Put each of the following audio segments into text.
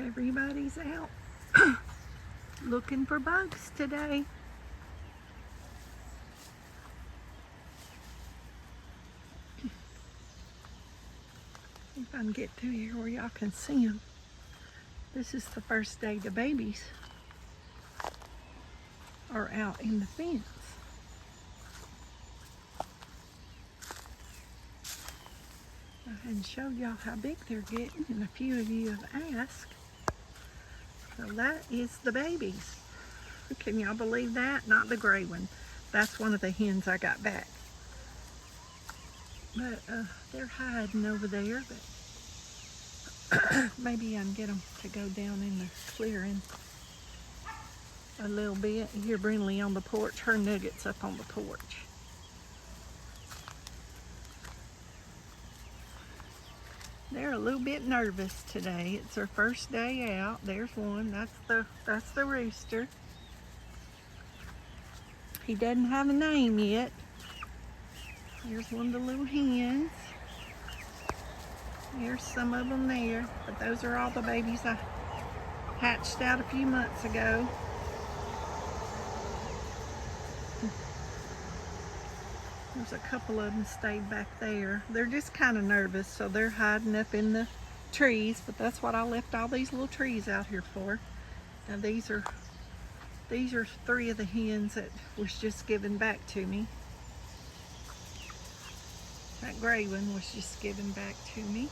Everybody's out looking for bugs today. If I can get to here where y'all can see them. This is the first day the babies are out in the fence. I hadn't showed y'all how big they're getting, and a few of you have asked. So that is the babies. Can y'all believe that? Not the gray one. That's one of the hens I got back. But they're hiding over there, but maybe I can get them to go down in the clearing a little bit. You hear Brindley on the porch, her nuggets up on the porch. They're a little bit nervous today. It's their first day out. There's one. That's the rooster. He doesn't have a name yet. Here's one of the little hens. There's some of them there, but those are all the babies I hatched out a few months ago. There's a couple of them stayed back there. They're just kind of nervous, so they're hiding up in the trees, but that's what I left all these little trees out here for. Now these are three of the hens that was just given back to me. That gray one was just given back to me.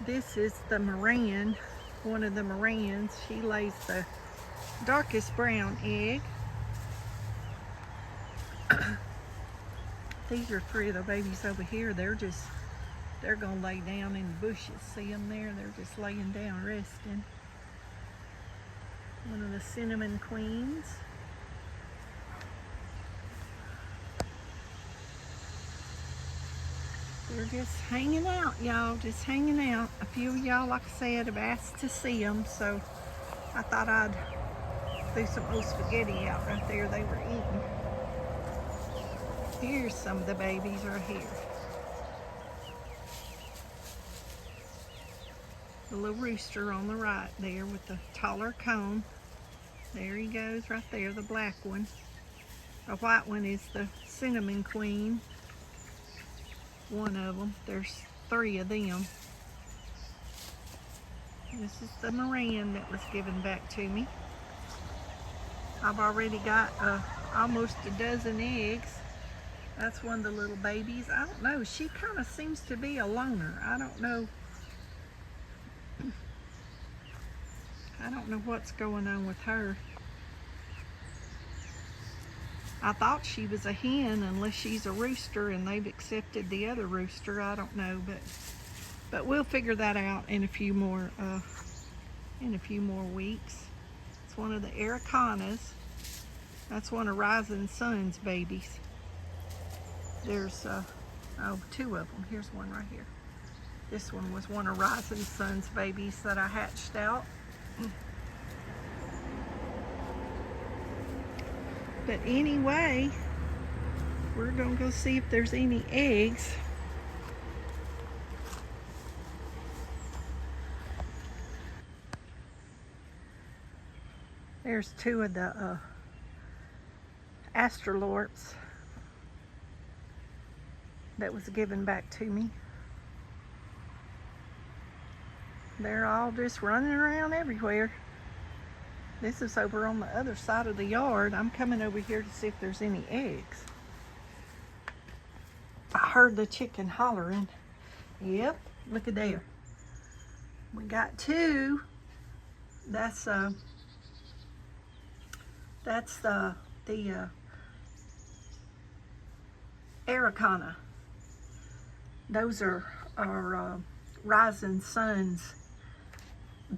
This is the Moran, one of the Morans. She lays the darkest brown egg. These are three of the babies over here. They're gonna lay down in the bushes. See them there? They're just laying down, resting. One of the cinnamon queens. They're just hanging out, y'all, just hanging out. A few of y'all, like I said, have asked to see them, so I thought I'd do some old spaghetti out right there they were eating. Here's some of the babies right here. The little rooster on the right there with the taller comb. There he goes right there, the black one. The white one is the cinnamon queen. One of them. There's three of them. This is the Moran that was given back to me. I've already got almost a dozen eggs. That's one of the little babies. I don't know. She kind of seems to be a loner. I don't know. I don't know what's going on with her. I thought she was a hen, unless she's a rooster and they've accepted the other rooster. I don't know, but we'll figure that out in a few more weeks. It's one of the Aracanas. That's one of Rising Sun's babies. There's two of them. Here's one right here. This one was one of Rising Sun's babies that I hatched out. But anyway, we're gonna go see if there's any eggs. There's two of the Astralorps that was given back to me. They're all just running around everywhere. This is over on the other side of the yard. I'm coming over here to see if there's any eggs. I heard the chicken hollering. Yep, look at there. We got two. That's the Araucana. Those are Rising Sun's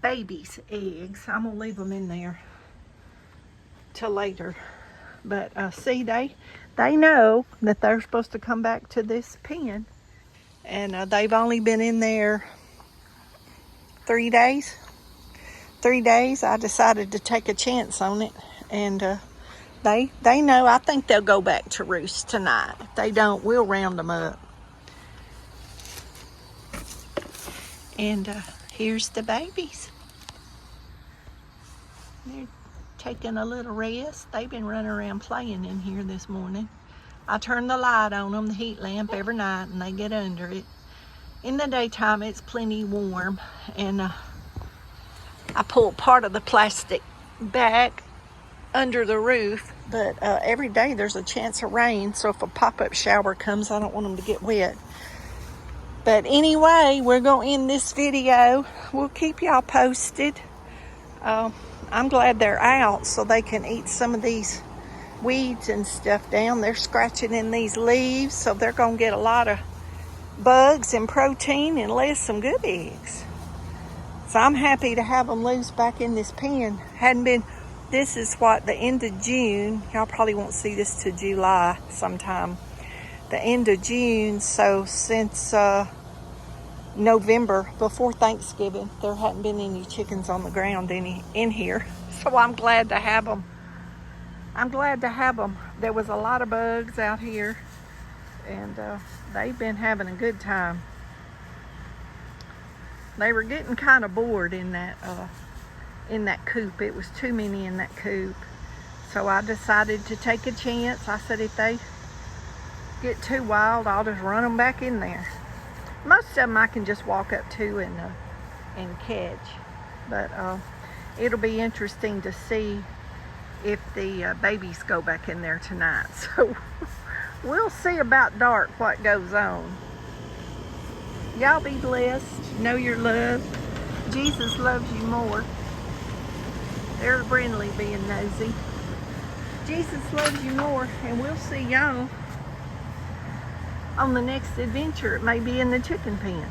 babies' eggs. I'm gonna leave them in there till later. But see, they know that they're supposed to come back to this pen, and they've only been in there 3 days. 3 days. I decided to take a chance on it, and they know. I think they'll go back to roost tonight. If they don't, we'll round them up. And here's the babies. They're taking a little rest. They've been running around playing in here this morning. I turn the light on them, the heat lamp, every night, and they get under it. In the daytime, it's plenty warm, and I pull part of the plastic back under the roof, but every day there's a chance of rain, so if a pop-up shower comes, I don't want them to get wet. But anyway, we're going to end this video. We'll keep y'all posted. I'm glad they're out so they can eat some of these weeds and stuff down. They're scratching in these leaves, so they're going to get a lot of bugs and protein and lay some good eggs. So I'm happy to have them loose back in this pen. Hadn't been, this is what, the end of June. Y'all probably won't see this till July sometime. The end of June, so since November, before Thanksgiving, there hadn't been any chickens on the ground in here. So I'm glad to have them. I'm glad to have them. There was a lot of bugs out here, and they've been having a good time. They were getting kind of bored in that coop. It was too many in that coop. So I decided to take a chance. I said if they get too wild, I'll just run them back in there. Most of them I can just walk up to and catch. But it'll be interesting to see if the babies go back in there tonight. So we'll see about dark what goes on. Y'all be blessed. Know you're loved. Jesus loves you more. There's Brindley being nosy. Jesus loves you more, and we'll see y'all on the next adventure. It may be in the chicken pen.